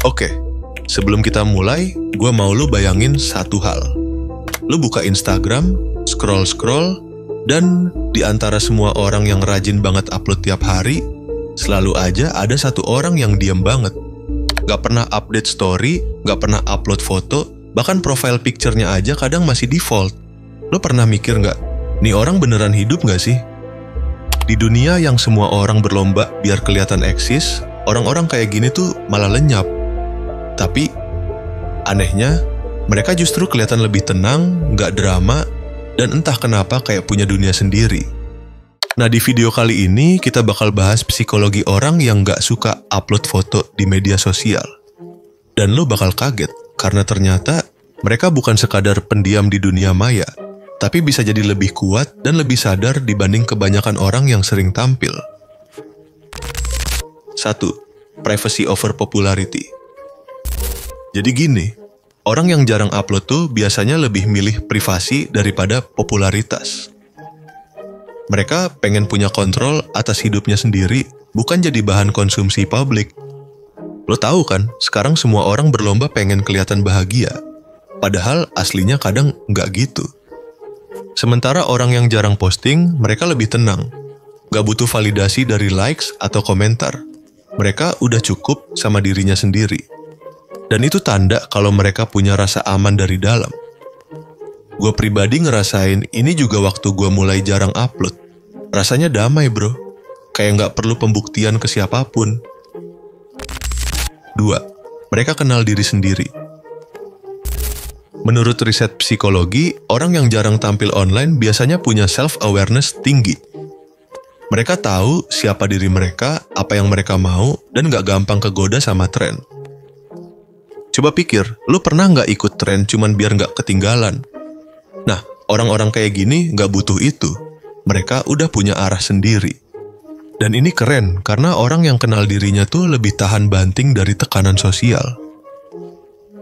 Oke, sebelum kita mulai, gue mau lu bayangin satu hal. Lu buka Instagram, scroll-scroll, dan di antara semua orang yang rajin banget upload tiap hari, selalu aja ada satu orang yang diem banget. Gak pernah update story, gak pernah upload foto, bahkan profile picture-nya aja kadang masih default. Lu pernah mikir gak, nih orang beneran hidup gak sih? Di dunia yang semua orang berlomba biar kelihatan eksis, orang-orang kayak gini tuh malah lenyap. Tapi, anehnya, mereka justru kelihatan lebih tenang, gak drama, dan entah kenapa kayak punya dunia sendiri. Nah, di video kali ini kita bakal bahas psikologi orang yang gak suka upload foto di media sosial. Dan lo bakal kaget, karena ternyata mereka bukan sekadar pendiam di dunia maya, tapi bisa jadi lebih kuat dan lebih sadar dibanding kebanyakan orang yang sering tampil. 1. Privacy over popularity. Jadi gini, orang yang jarang upload tuh biasanya lebih milih privasi daripada popularitas. Mereka pengen punya kontrol atas hidupnya sendiri, bukan jadi bahan konsumsi publik. Lo tahu kan, sekarang semua orang berlomba pengen kelihatan bahagia, padahal aslinya kadang nggak gitu. Sementara orang yang jarang posting, mereka lebih tenang. Nggak butuh validasi dari likes atau komentar. Mereka udah cukup sama dirinya sendiri. Dan itu tanda kalau mereka punya rasa aman dari dalam. Gue pribadi ngerasain ini juga waktu gue mulai jarang upload. Rasanya damai bro, kayak nggak perlu pembuktian ke siapapun. 2. Mereka kenal diri sendiri. Menurut riset psikologi, orang yang jarang tampil online biasanya punya self-awareness tinggi. Mereka tahu siapa diri mereka, apa yang mereka mau, dan nggak gampang kegoda sama tren. Coba pikir, lu pernah nggak ikut tren cuman biar nggak ketinggalan? Nah, orang-orang kayak gini nggak butuh itu. Mereka udah punya arah sendiri. Dan ini keren, karena orang yang kenal dirinya tuh lebih tahan banting dari tekanan sosial.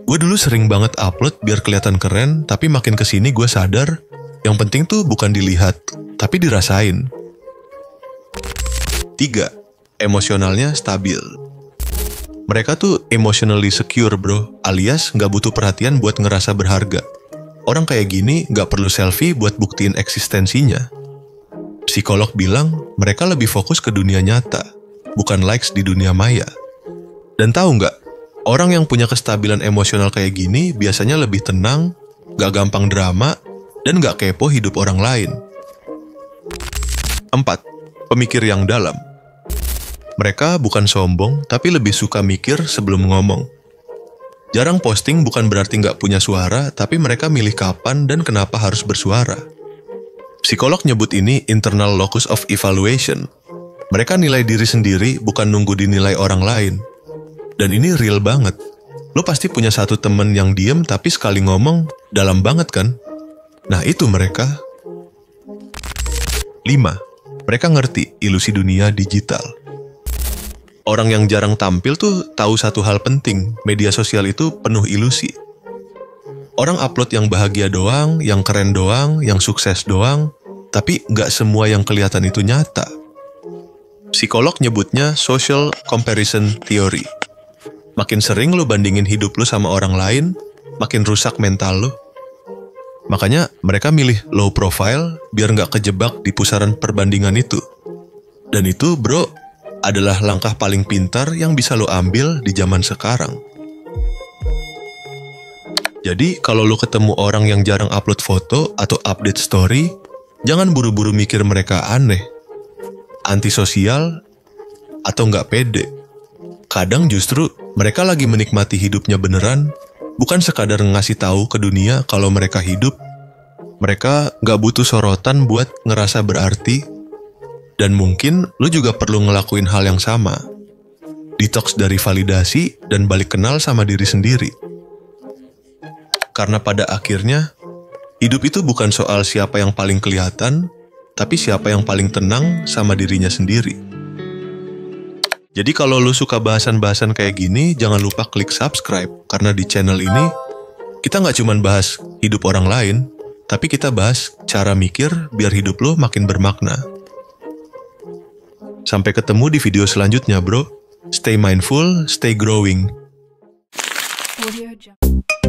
Gue dulu sering banget upload biar kelihatan keren, tapi makin kesini gue sadar, yang penting tuh bukan dilihat, tapi dirasain. 3. Emosionalnya stabil. Mereka tuh emotionally secure bro, alias nggak butuh perhatian buat ngerasa berharga. Orang kayak gini nggak perlu selfie buat buktiin eksistensinya. Psikolog bilang mereka lebih fokus ke dunia nyata, bukan likes di dunia maya. Dan tahu nggak, orang yang punya kestabilan emosional kayak gini biasanya lebih tenang, nggak gampang drama, dan nggak kepo hidup orang lain. 4. Pemikir yang dalam. Mereka bukan sombong, tapi lebih suka mikir sebelum ngomong. Jarang posting bukan berarti nggak punya suara, tapi mereka milih kapan dan kenapa harus bersuara. Psikolog nyebut ini internal locus of evaluation. Mereka nilai diri sendiri, bukan nunggu dinilai orang lain. Dan ini real banget. Lo pasti punya satu temen yang diem, tapi sekali ngomong, dalam banget kan? Nah itu mereka. 5. Mereka ngerti ilusi dunia digital. Orang yang jarang tampil tuh tahu satu hal penting, media sosial itu penuh ilusi. Orang upload yang bahagia doang, yang keren doang, yang sukses doang, tapi nggak semua yang kelihatan itu nyata. Psikolog nyebutnya social comparison theory. Makin sering lo bandingin hidup lo sama orang lain, makin rusak mental lo. Makanya mereka milih low profile biar nggak kejebak di pusaran perbandingan itu. Dan itu bro, adalah langkah paling pintar yang bisa lo ambil di zaman sekarang. Jadi, kalau lo ketemu orang yang jarang upload foto atau update story, jangan buru-buru mikir mereka aneh, antisosial, atau nggak pede. Kadang justru mereka lagi menikmati hidupnya beneran, bukan sekadar ngasih tahu ke dunia kalau mereka hidup. Mereka nggak butuh sorotan buat ngerasa berarti. Dan mungkin lo juga perlu ngelakuin hal yang sama. Detox dari validasi dan balik kenal sama diri sendiri. Karena pada akhirnya, hidup itu bukan soal siapa yang paling kelihatan, tapi siapa yang paling tenang sama dirinya sendiri. Jadi kalau lo suka bahasan-bahasan kayak gini, jangan lupa klik subscribe. Karena di channel ini, kita nggak cuma bahas hidup orang lain, tapi kita bahas cara mikir biar hidup lo makin bermakna. Sampai ketemu di video selanjutnya bro. Stay mindful, stay growing. Audio Jungle.